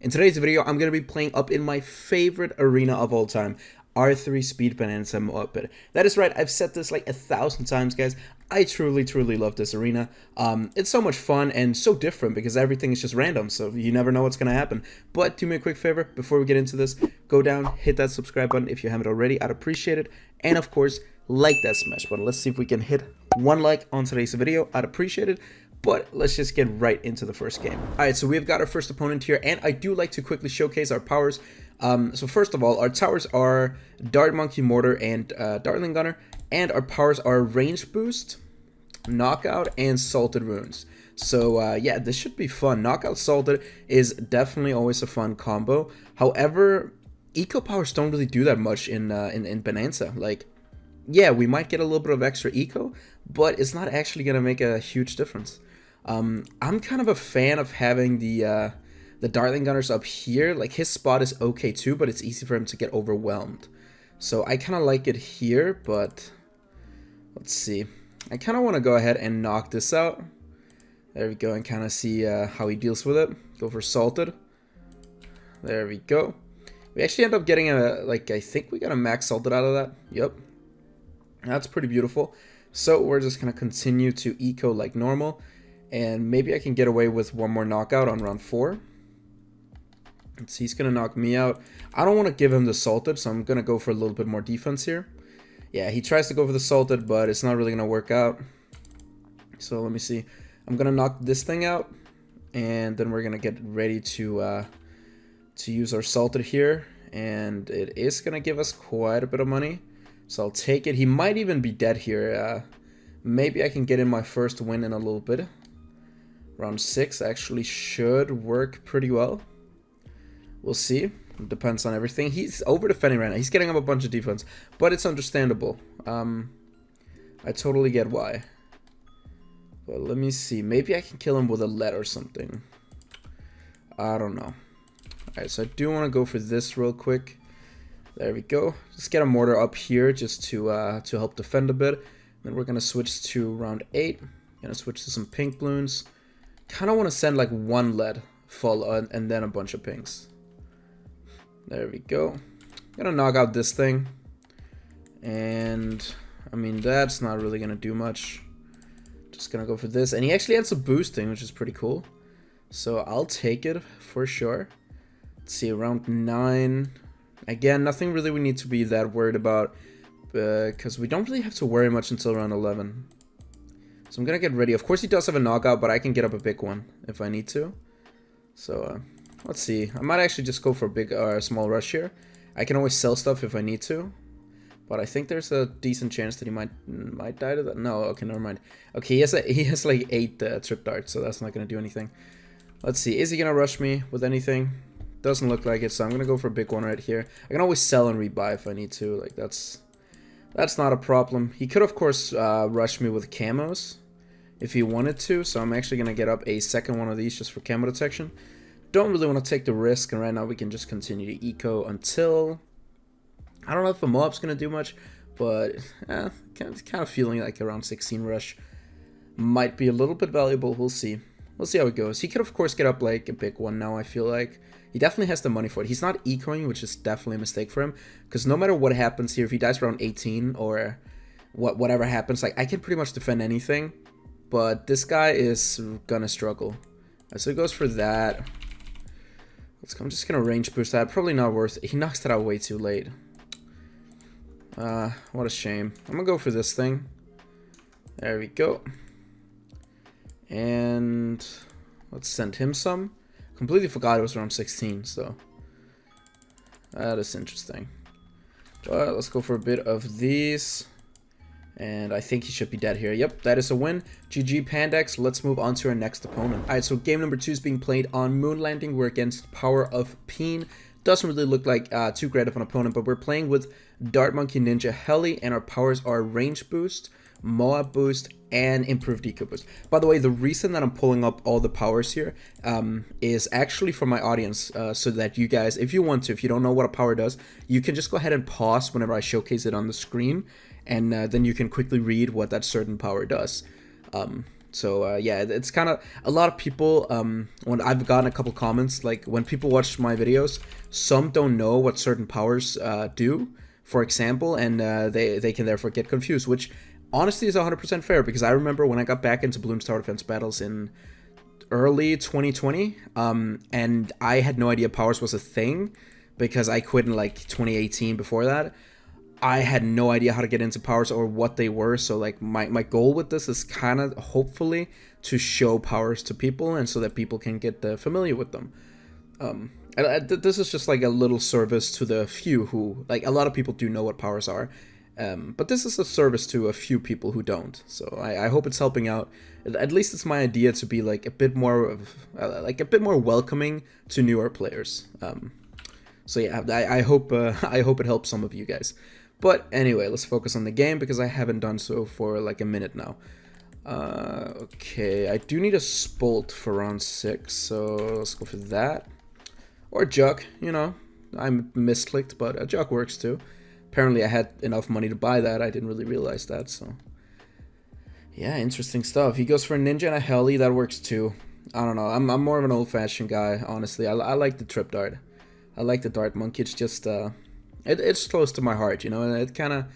In today's video, I'm going to be playing up in my favorite arena of all time, R3 Speed Bonanza Moped. That is right, I've said this like 1,000 times, guys. I truly love this arena. It's so much fun and so different because everything is just random, so you never know what's going to happen. But do me a quick favor, before we get into this, go down, hit that subscribe button if you haven't already, I'd appreciate it. And of course, like that smash button. Let's see if we can hit 1 like on today's video, I'd appreciate it. But let's just get right into the first game. Alright, so we've got our first opponent here, and I do like to quickly showcase our powers. So first of all, our towers are Dart Monkey Mortar and Dartling Gunner, and our powers are Range Boost, Knockout, and Salted Runes. So yeah, this should be fun. Knockout Salted is definitely always a fun combo. However, eco powers don't really do that much in Bonanza. Like, yeah, we might get a little bit of extra eco, but it's not actually gonna make a huge difference. I'm kind of a fan of having the Dartling Gunners up here. Like, his spot is okay too, but it's easy for him to get overwhelmed. So I kind of like it here, but let's see. I kind of want to go ahead and knock this out. There we go, and kind of see how he deals with it. Go for Salted. There we go. We actually end up getting a, like, I think we got a max Salted out of that. Yep. That's pretty beautiful. So we're just going to continue to eco like normal. And maybe I can get away with one more knockout on round 4. Let's see, he's going to knock me out. I don't want to give him the Salted, so I'm going to go for a little bit more defense here. Yeah, he tries to go for the Salted, but it's not really going to work out. So let me see. I'm going to knock this thing out. And then we're going to get ready to use our Salted here. And it is going to give us quite a bit of money. So I'll take it. He might even be dead here. Maybe I can get in my first win in a little bit. Round 6 actually should work pretty well. We'll see. It depends on everything. He's over defending right now. He's getting up a bunch of defense, but it's understandable. I totally get why. But let me see. Maybe I can kill him with a lead or something. I don't know. Alright, so I do want to go for this real quick. There we go. Just get a mortar up here just to help defend a bit. Then we're gonna switch to round 8. Gonna switch to some pink balloons. Kind of want to send like 1 lead full on and then a bunch of pinks. There we go. Gonna knock out this thing. And I mean, that's not really gonna do much. Just gonna go for this. And he actually ends up boosting, which is pretty cool. So I'll take it for sure. Let's see, round 9. Again, nothing really we need to be that worried about. Because we don't really have to worry much until round 11. So I'm gonna get ready. Of course he does have a knockout, but I can get up a big one if I need to. So let's see. I might actually just go for a big small rush here. I can always sell stuff if I need to, but I think there's a decent chance that he might die to that. No, okay, never mind. Okay, he has like 8 trip darts, so that's not gonna do anything. Let's see. Is he gonna rush me with anything? Doesn't look like it, so I'm gonna go for a big one right here. I can always sell and rebuy if I need to. Like, that's not a problem. He could, of course, rush me with camos if he wanted to, so I'm actually going to get up a second one of these just for camo detection. Don't really want to take the risk, and right now we can just continue to eco until... I don't know if a Moab's going to do much, but kind of feeling like around 16 rush might be a little bit valuable. We'll see. We'll see how it goes. He could, of course, get up like a big one now, I feel like. He definitely has the money for it. He's not ecoing, which is definitely a mistake for him. Because no matter what happens here, if he dies around 18 or whatever happens, like, I can pretty much defend anything. But this guy is gonna struggle. So he goes for that. I'm just gonna range boost that. Probably not worth it. He knocks that out way too late. What a shame. I'm gonna go for this thing. There we go. And let's send him some. Completely forgot it was around 16, so that is interesting. But let's go for a bit of these. And I think he should be dead here. Yep, that is a win. GG Pandex. Let's move on to our next opponent. Alright, so game number 2 is being played on Moon Landing. We're against Power of Peen. Doesn't really look like too great of an opponent, but we're playing with Dart Monkey Ninja Heli, and our powers are Range Boost, Moab Boost, and Improved Eco Boost. By the way, the reason that I'm pulling up all the powers here is actually for my audience, so that you guys, if you want to, if you don't know what a power does, you can just go ahead and pause whenever I showcase it on the screen, and then you can quickly read what that certain power does. So yeah, it's kind of a lot of people. When I've gotten a couple comments, like when people watch my videos, some don't know what certain powers do, for example, and they can therefore get confused, which honestly is 100% fair, because I remember when I got back into Bloons Tower Defense battles in early 2020, and I had no idea powers was a thing because I quit in like 2018. Before that, I had no idea how to get into powers or what they were. So like my goal with this is kind of hopefully to show powers to people, and so that people can get familiar with them. This is just like a little service to the few who, like, a lot of people do know what powers are, but this is a service to a few people who don't. So I hope it's helping out. At least it's my idea to be like a bit more welcoming to newer players. So yeah, I hope it helps some of you guys. But anyway, let's focus on the game, because I haven't done so for like a minute now. Okay, I do need a Spolt for round 6, so let's go for that. Or Juck, you know, I misclicked, but a Juck works too. Apparently I had enough money to buy that, I didn't really realize that, so. Yeah, interesting stuff. He goes for a Ninja and a Heli, that works too. I don't know, I'm more of an old-fashioned guy, honestly. I like the Trip Dart. I like the Dart Monkey, it's just, it's close to my heart, you know, and it kind of,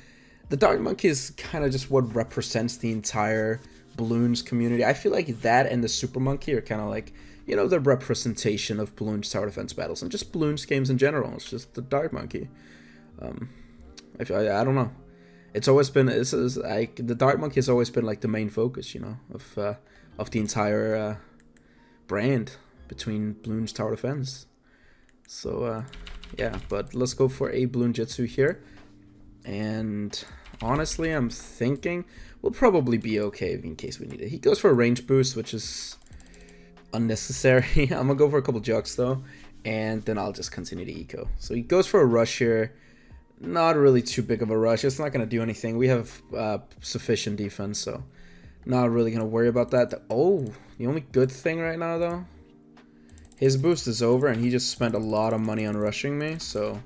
the Dart Monkey is kind of just what represents the entire Bloons community. I feel like that and the Super Monkey are kind of like, you know, the representation of Bloons Tower Defense battles and just Bloons games in general. It's just the Dart Monkey. I don't know. It's always been, this is like, the Dart Monkey has always been like the main focus, you know, of the entire brand between Bloons Tower Defense. So yeah, but let's go for a Bloon Jitsu here. And honestly, I'm thinking we'll probably be okay in case we need it. He goes for a range boost, which is unnecessary. I'm gonna go for a couple Jucks though, and then I'll just continue to eco. So he goes for a rush here. Not really too big of a rush. It's not gonna do anything. We have sufficient defense, so not really gonna worry about that. Oh, the only good thing right now though, his boost is over, and he just spent a lot of money on rushing me, so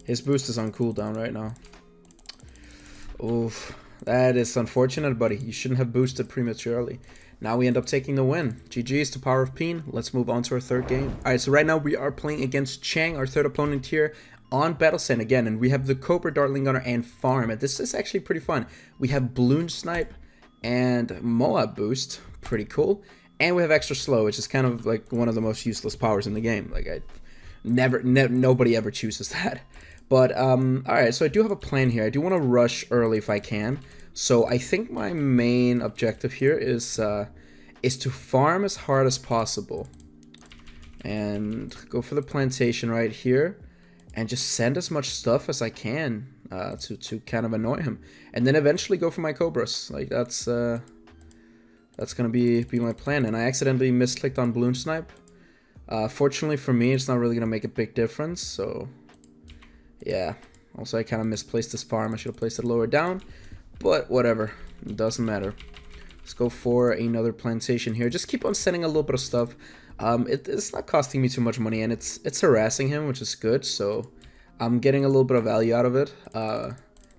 his boost is on cooldown right now. Oof, that is unfortunate, buddy. You shouldn't have boosted prematurely. Now we end up taking the win. GG's to Power of Peen. Let's move on to our third game. Alright, so right now we are playing against Chang, our third opponent here, on Battle Sand again, and we have the Cobra, Dartling Gunner, and Farm, and this is actually pretty fun. We have Bloon Snipe and Moab Boost, pretty cool, and we have Extra Slow, which is kind of like one of the most useless powers in the game. Like, nobody ever chooses that. But, alright, so I do have a plan here. I do want to rush early if I can. So I think my main objective here is to farm as hard as possible. And go for the plantation right here. And just send as much stuff as I can to kind of annoy him. And then eventually go for my Cobras. Like, that's gonna be my plan. And I accidentally misclicked on Bloon Snipe. Fortunately for me, it's not really gonna make a big difference, so yeah. Also, I kind of misplaced this farm. I should have placed it lower down, but whatever, it doesn't matter. Let's go for another plantation here. Just keep on sending a little bit of stuff. It's not costing me too much money, and it's harassing him, which is good, so I'm getting a little bit of value out of it.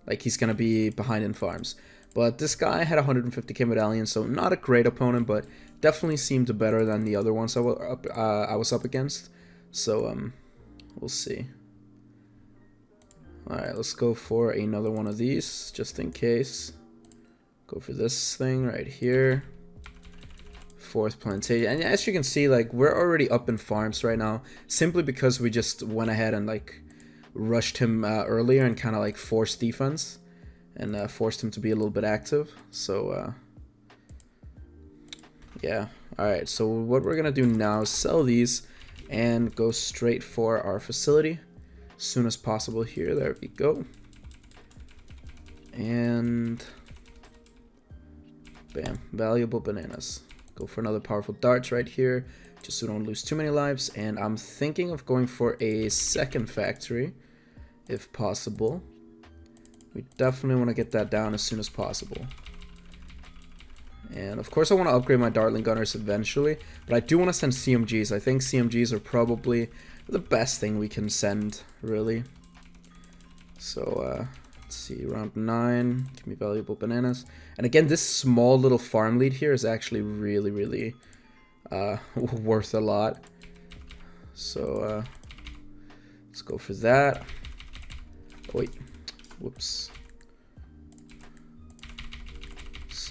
Like, he's gonna be behind in farms. But this guy had 150k medallion, so not a great opponent, but definitely seemed better than the other ones I was up against. So we'll see. Alright, let's go for another one of these, just in case. Go for this thing right here. Fourth plantation. And as you can see, like, we're already up in farms right now, simply because we just went ahead and, like, rushed him earlier and kind of, like, forced defense. And forced him to be a little bit active. So, yeah. Alright, so what we're gonna do now is sell these and go straight for our facility as soon as possible here. There we go. And bam, valuable bananas. Go for another powerful darts right here, just so we don't lose too many lives. And I'm thinking of going for a second factory, if possible. We definitely want to get that down as soon as possible. And of course I want to upgrade my Dartling Gunners eventually, but I do want to send CMGs. I think CMGs are probably the best thing we can send, really. So Let's see, round 9. Give me valuable bananas. And again, this small little farm lead here is actually really, really worth a lot. So let's go for that. Oh, wait, whoops.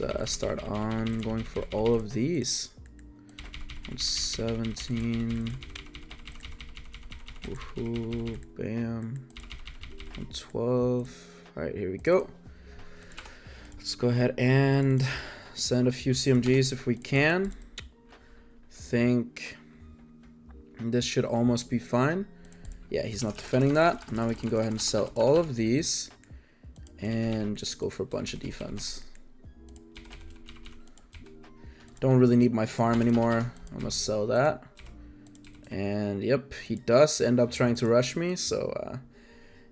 Let's start on going for all of these. I'm 17. Woohoo! Bam. I'm 12. Alright, here we go. Let's go ahead and send a few CMGs if we can. Think this should almost be fine. Yeah, he's not defending that. Now we can go ahead and sell all of these and just go for a bunch of defense. Don't really need my farm anymore. I'm gonna sell that. And yep, he does end up trying to rush me, so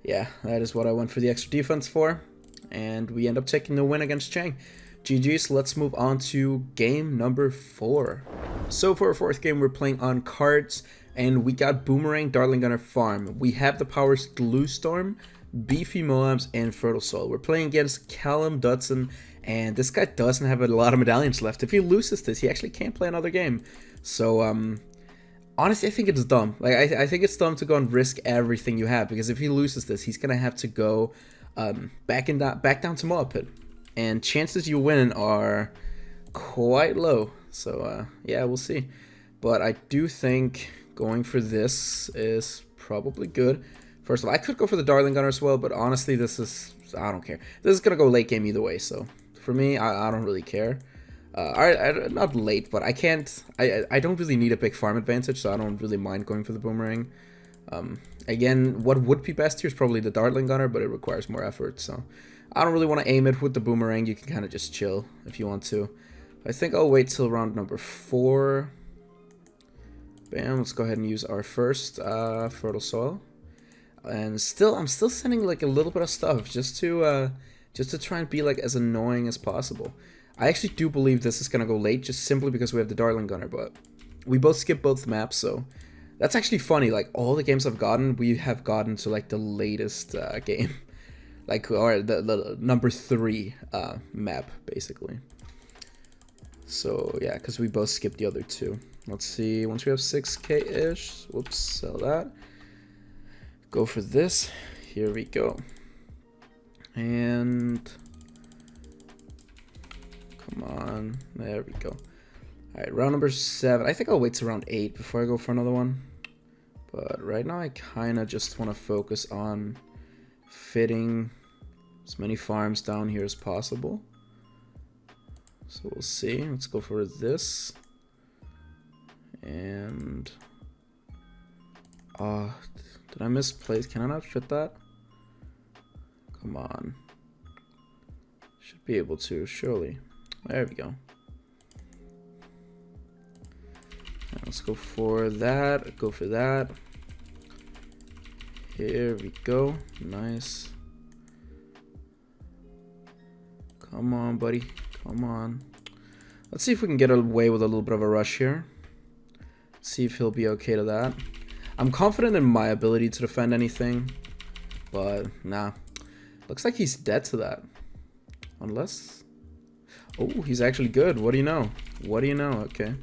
yeah, that is what I went for the extra defense for. And we end up taking the win against Chang. GG's, let's move on to game number 4. So for our 4th game, we're playing on cards, and we got Boomerang, Dartling Gunner, Farm. We have the powers Glue Storm, Beefy Moabs, and Fertile Soil. We're playing against Callum Dudson, and this guy doesn't have a lot of medallions left. If he loses this, he actually can't play another game. So, honestly, I think it's dumb. Like, I think it's dumb to go and risk everything you have, because if he loses this, he's gonna have to go back down to Moab Pit, and chances you win are quite low. So, yeah, we'll see. But I do think going for this is probably good. First of all, I could go for the Dartling Gunner as well, but honestly, this is, I don't care. This is gonna go late game either way, so for me, I don't really care. Not late, but I can't. I don't really need a big farm advantage, so I don't really mind going for the Boomerang. Again, what would be best here is probably the Dartling Gunner, but it requires more effort, so I don't really want to aim it with the Boomerang. You can kind of just chill if you want to. I think I'll wait till round number 4. Bam, let's go ahead and use our first Fertile Soil. And I'm still sending like a little bit of stuff just to try and be like as annoying as possible. I actually do believe this is gonna go late just simply because we have the Dartling Gunner, but we both skip both maps, so that's actually funny. Like all the games I've gotten, we have gotten to like the latest game, like or the number 3 map basically. So yeah, because we both skipped the other 2. Let's see, once we have 6k-ish, whoops, sell that. Go for this. Here we go. And come on, there we go. Alright, round number 7. I think I'll wait till round 8 before I go for another one. But right now I kind of just want to focus on fitting as many farms down here as possible. So we'll see. Let's go for this. And did I misplace? Can I not fit that? Come on. Should be able to, surely. There we go. Right, let's go for that. Go for that. Here we go. Nice. Come on, buddy. Come on. Let's see if we can get away with a little bit of a rush here. See if he'll be okay to that. I'm confident in my ability to defend anything, but nah. Looks like he's dead to that. Unless... oh, he's actually good. What do you know? What do you know? Okay.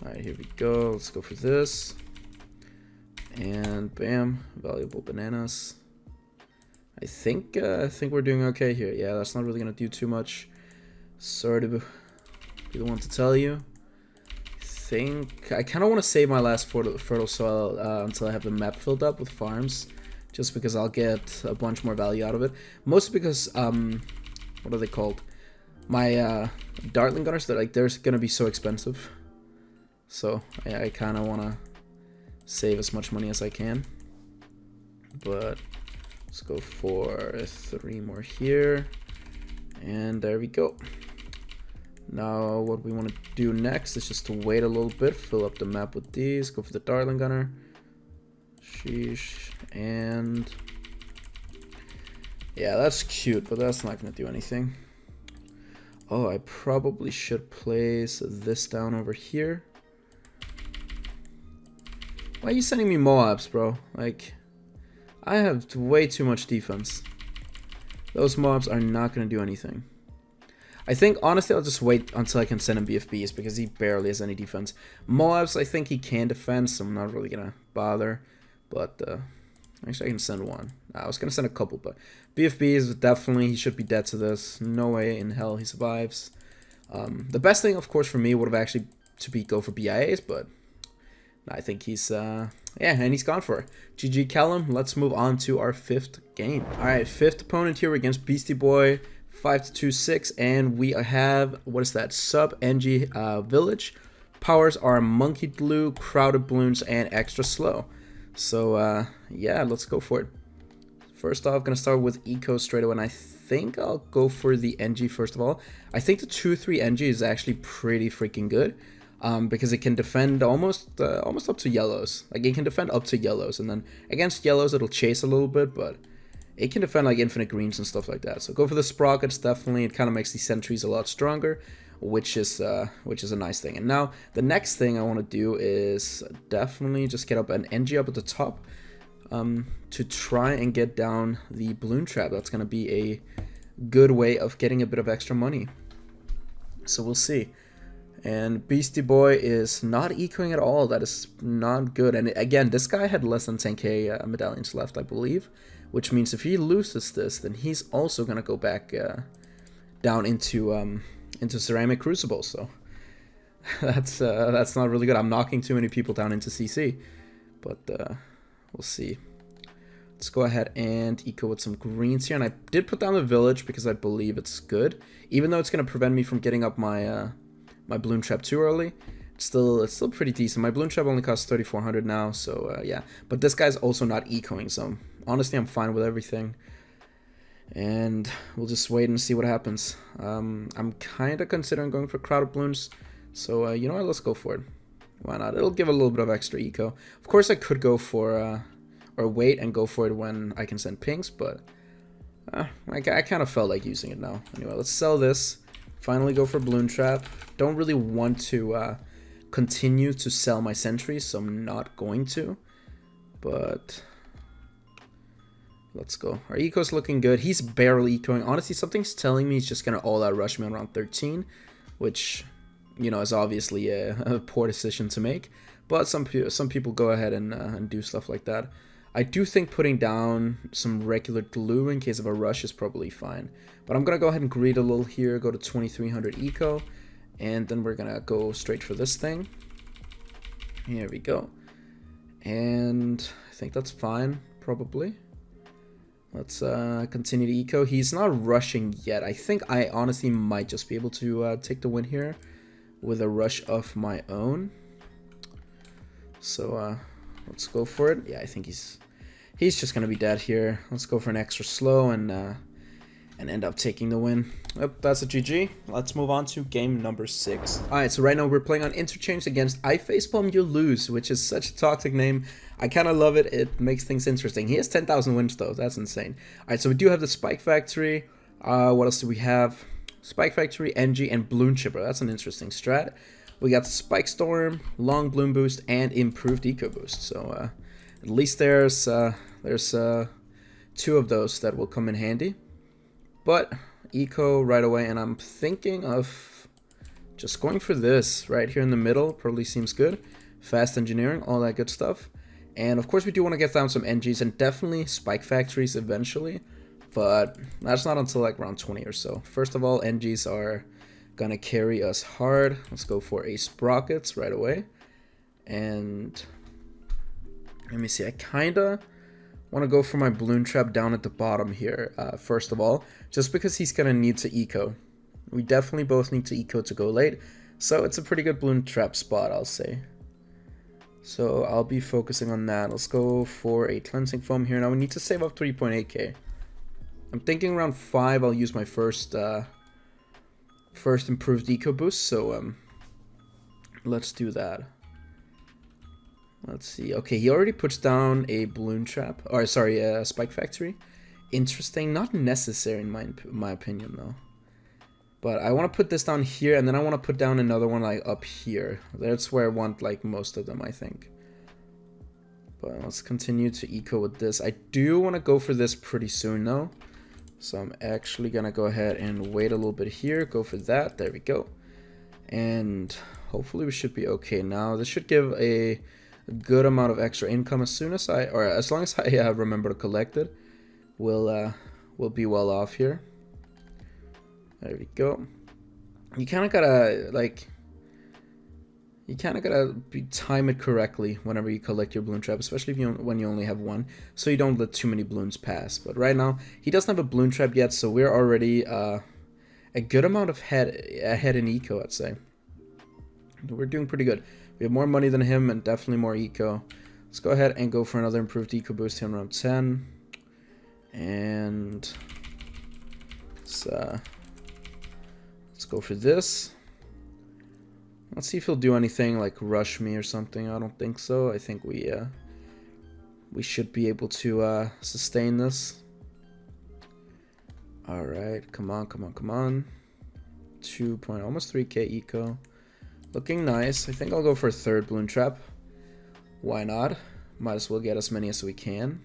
Alright, here we go. Let's go for this. And bam. Valuable bananas. I think we're doing okay here. Yeah, that's not really gonna do too much. Sorry to be the one to tell you. I kind of want to save my last fertile soil until I have the map filled up with farms, just because I'll get a bunch more value out of it. Mostly because what are they called? My Dartling Gunners, they're gonna be so expensive. So yeah, I kind of want to save as much money as I can. But let's go for 3 more here, and there we go. Now what we want to do next is just to wait a little bit, fill up the map with these, go for the Dartling Gunner. Sheesh. And yeah, that's cute, but that's not going to do anything. Oh, I probably should place this down over here. Why are you sending me Moabs, bro? Like, I have way too much defense. Those mobs are not going to do anything. I think, honestly, I'll just wait until I can send him BFBs because he barely has any defense. Moabs, I think he can defend, so I'm not really going to bother. But, actually, I can send one. I was going to send a couple, but BFBs, definitely, he should be dead to this. No way in hell he survives. The best thing, of course, for me would have actually to be go for BIAs, but I think he's, yeah, and he's gone for it. GG Callum, let's move on to our 5th game. Alright, 5th opponent here against Beastie Boy. 5-2-6, and we have, what is that, sub NG village. Powers are monkey glue, crowded balloons, and extra slow. So yeah, let's go for it. First off, gonna start with eco straight away, and I think I'll go for the NG first of all. I think the 2-3 NG is actually pretty freaking good, because it can defend almost up to yellows. Like, it can defend up to yellows, and then against yellows it'll chase a little bit, but it can defend like infinite greens and stuff like that. So go for the sprockets, definitely. It kind of makes these sentries a lot stronger, which is a nice thing. And now the next thing I want to do is definitely just get up an NG up at the top to try and get down the balloon trap. That's going to be a good way of getting a bit of extra money. So we'll see. And Beastie Boy is not ecoing at all. That is not good. And again, this guy had less than 10k medallions left, I believe. Which means if he loses this, then he's also gonna go back down into ceramic crucible. So that's not really good. I'm knocking too many people down into CC, but we'll see. Let's go ahead and eco with some greens here, and I did put down the village because I believe it's good, even though it's gonna prevent me from getting up my my balloon trap too early. It's still pretty decent. My balloon trap only costs 3,400 now, so yeah. But this guy's also not ecoing, so honestly, I'm fine with everything. And we'll just wait and see what happens. I'm kind of considering going for crowded balloons, so you know what? Let's go for it. Why not? It'll give a little bit of extra eco. Of course, I could go for or wait and go for it when I can send pings, but I kind of felt like using it now. Anyway, let's sell this. Finally, go for balloon trap. Don't really want to continue to sell my sentries, so I'm not going to, but let's go. Our eco's looking good. He's barely ecoing. Honestly, something's telling me he's just gonna all out rush me on round 13, which, you know, is obviously a poor decision to make, but some people go ahead and do stuff like that. I do think putting down some regular glue in case of a rush is probably fine, but I'm gonna go ahead and greed a little here, go to 2300 eco. And then we're gonna go straight for this thing. Here we go. And I think that's fine, probably. Let's continue to eco. He's not rushing yet. I think I honestly might just be able to take the win here with a rush of my own. So let's go for it. Yeah, I think he's just gonna be dead here. Let's go for an extra slow and end up taking the win. Yep, that's a GG. Let's move on to game number 6. Alright, so right now we're playing on Interchange against I Facepalm You Lose, which is such a toxic name. I kind of love it. It makes things interesting. He has 10,000 wins though. That's insane. Alright, so we do have the Spike Factory. What else do we have? Spike Factory, NG, and Balloon Chipper. That's an interesting strat. We got Spike Storm, Long Bloom Boost, and Improved Eco Boost. So at least there's 2 of those that will come in handy. But eco right away, and I'm thinking of just going for this right here in the middle. Probably seems good. Fast engineering, all that good stuff. And of course we do want to get down some NGs and definitely Spike Factories eventually, but that's not until like round 20 or so. First of all, NGs are gonna carry us hard. Let's go for a Sprockets right away. And let me see, I kinda want to go for my balloon trap down at the bottom here, first of all, just because he's going to need to eco. We definitely both need to eco to go late, so it's a pretty good balloon trap spot, I'll say. So I'll be focusing on that. Let's go for a cleansing foam here. Now we need to save up 3.8k. I'm thinking around 5 I'll use my first improved eco boost, so let's do that. Let's see. Okay, he already puts down a balloon trap, or sorry, a Spike Factory. Interesting, not necessary in my opinion though. But I want to put this down here, and then I want to put down another one like up here. That's where I want like most of them, I think. But let's continue to eco with this. I do want to go for this pretty soon though. So I'm actually going to go ahead and wait a little bit here. Go for that. There we go. And hopefully we should be okay now. This should give a good amount of extra income as long as I remember to collect it. We'll be well off here. There we go. You kind of gotta time it correctly whenever you collect your balloon trap, especially when you only have one, so you don't let too many balloons pass. But right now he doesn't have a balloon trap yet, so we're already a good amount of ahead in eco, I'd say. We're doing pretty good. We have more money than him and definitely more eco. Let's go ahead and go for another improved eco boost here around 10. And let's go for this. Let's see if he'll do anything like rush me or something. I don't think so. I think we should be able to sustain this. All right, come on, come on, come on. Almost 3k eco. Looking nice. I think I'll go for a third balloon trap. Why not? Might as well get as many as we can.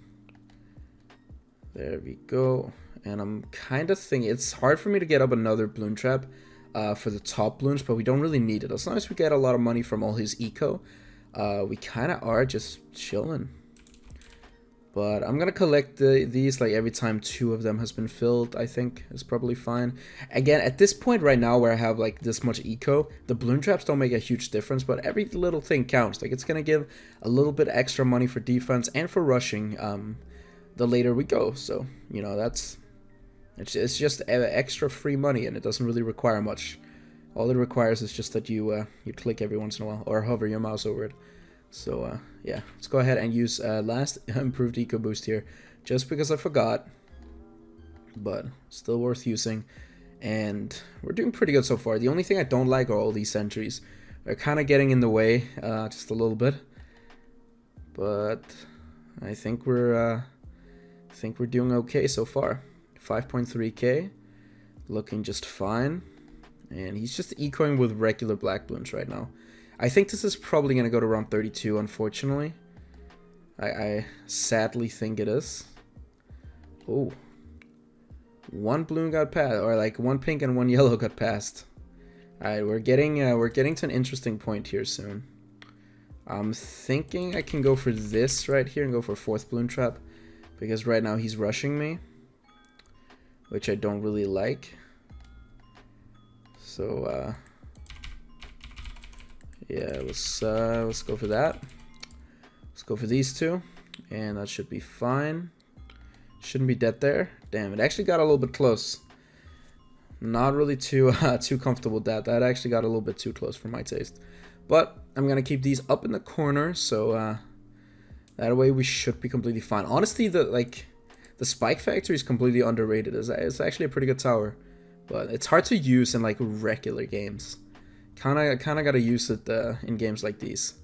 There we go. And I'm kind of thinking it's hard for me to get up another balloon trap for the top balloons, but we don't really need it. As long as we get a lot of money from all his eco, we kind of are just chilling. But I'm gonna collect these like every time 2 of them has been filled. I think is probably fine. Again, at this point right now where I have like this much eco, the balloon traps don't make a huge difference, but every little thing counts. Like it's gonna give a little bit extra money for defense and for rushing the later we go. So you know, it's just extra free money, and it doesn't really require much. All it requires is just that you click every once in a while or hover your mouse over it. So yeah, let's go ahead and use last improved eco boost here, just because I forgot, but still worth using. And we're doing pretty good so far. The only thing I don't like are all these sentries. They're kind of getting in the way just a little bit, but I think we're doing okay so far. 5.3k, looking just fine, and he's just ecoing with regular black balloons right now. I think this is probably going to go to around 32, unfortunately. I sadly think it is. Oh. 1 balloon got passed, or like 1 pink and 1 yellow got passed. Alright, we're getting to an interesting point here soon. I'm thinking I can go for this right here and go for 4th balloon trap, because right now he's rushing me, which I don't really like. So, yeah, let's go for that. Let's go for these 2, and that should be fine. Shouldn't be dead there. Damn, it actually got a little bit close. Not really too comfortable with that. That actually got a little bit too close for my taste. But I'm gonna keep these up in the corner, so that way we should be completely fine. Honestly, the Spike Factory is completely underrated. It's actually a pretty good tower, but it's hard to use in like regular games. Kind of gotta use it in games like these.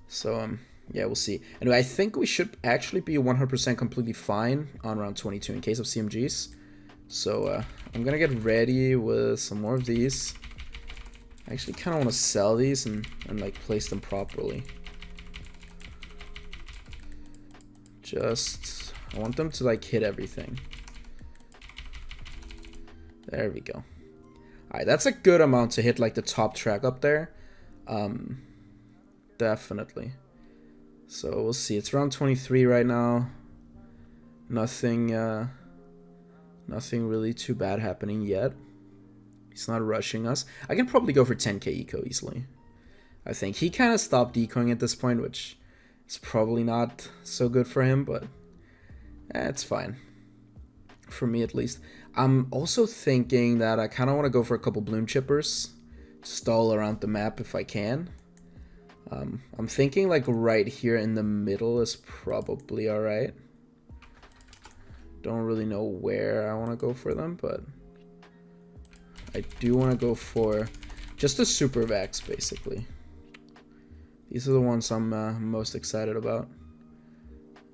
So yeah, we'll see. Anyway, I think we should actually be 100% completely fine on round 22 in case of CMGs. So I'm gonna get ready with some more of these. I actually kind of want to sell these and like place them properly. I want them to like hit everything. There we go. Alright, that's a good amount to hit like the top track up there. Definitely. So we'll see. It's round 23 right now. Nothing really too bad happening yet. He's not rushing us. I can probably go for 10k eco easily. I think he kind of stopped decoing at this point, which is probably not so good for him, but it's fine. For me at least. I'm also thinking that I kind of want to go for a couple bloom chippers. Stall around the map if I can. I'm thinking like right here in the middle is probably alright. Don't really know where I want to go for them, but I do want to go for just a super vax basically. These are the ones I'm most excited about.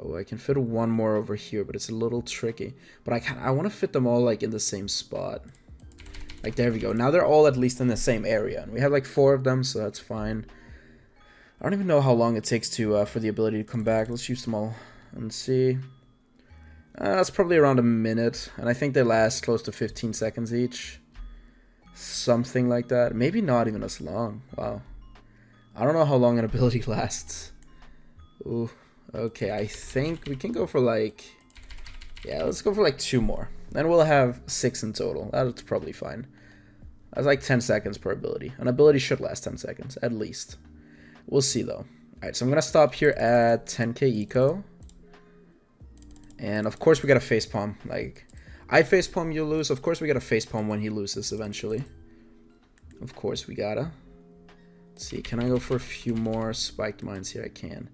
Oh, I can fit one more over here, but it's a little tricky. But I want to fit them all like in the same spot. Like there we go. Now they're all at least in the same area, and we have like 4 of them, so that's fine. I don't even know how long it takes to for the ability to come back. Let's use them all and see. That's probably around a minute, and I think they last close to 15 seconds each. Something like that. Maybe not even as long. Wow. I don't know how long an ability lasts. Ooh. Okay, I think we can go for like... Yeah, let's go for like 2 more. Then we'll have 6 in total. That's probably fine. That's like 10 seconds per ability. An ability should last 10 seconds, at least. We'll see, though. Alright, so I'm going to stop here at 10k eco. And, of course, we got a facepalm. Like, I facepalm, you lose. Of course, we got a facepalm when he loses eventually. Of course, we gotta. Let's see, can I go for a few more spiked mines here? I can.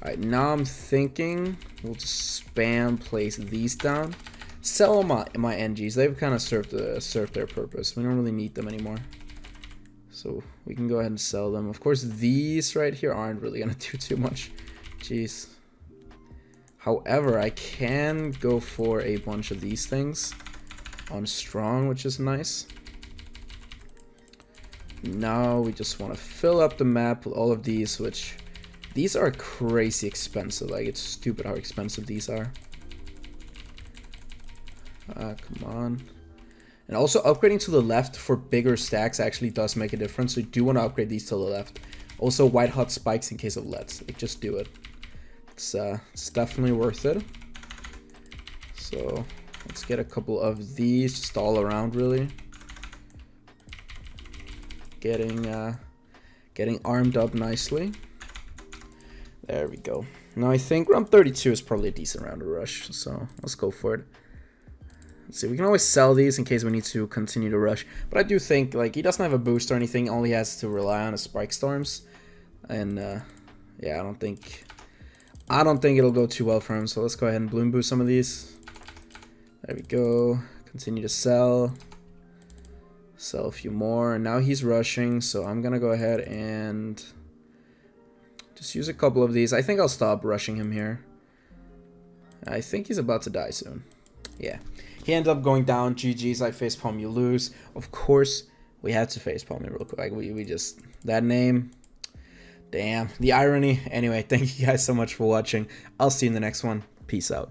Alright, now I'm thinking we'll just spam place these down. Sell my NGs. They've kind of served their purpose. We don't really need them anymore. So we can go ahead and sell them. Of course, these right here aren't really going to do too much. Jeez. However, I can go for a bunch of these things on strong, which is nice. Now we just want to fill up the map with all of these, which... These are crazy expensive. Like, it's stupid how expensive these are. Come on. And also, upgrading to the left for bigger stacks actually does make a difference. So you do want to upgrade these to the left. Also, white hot spikes in case of LEDs. Like, just do it. It's definitely worth it. So, let's get a couple of these just all around, really. Getting armed up nicely. There we go. Now I think round 32 is probably a decent round to rush, so let's go for it. Let's see, we can always sell these in case we need to continue to rush, but I do think, like, he doesn't have a boost or anything, all he has to rely on is spike storms, and yeah, I don't think it'll go too well for him, so let's go ahead and bloom boost some of these. There we go. Continue to sell a few more, and now he's rushing, so I'm gonna go ahead and just use a couple of these. I think I'll stop rushing him here. I think he's about to die soon. Yeah. He ended up going down. GG's, I facepalm, you lose. Of course, we had to facepalm me real quick. Like, we just... That name... Damn. The irony. Anyway, thank you guys so much for watching. I'll see you in the next one. Peace out.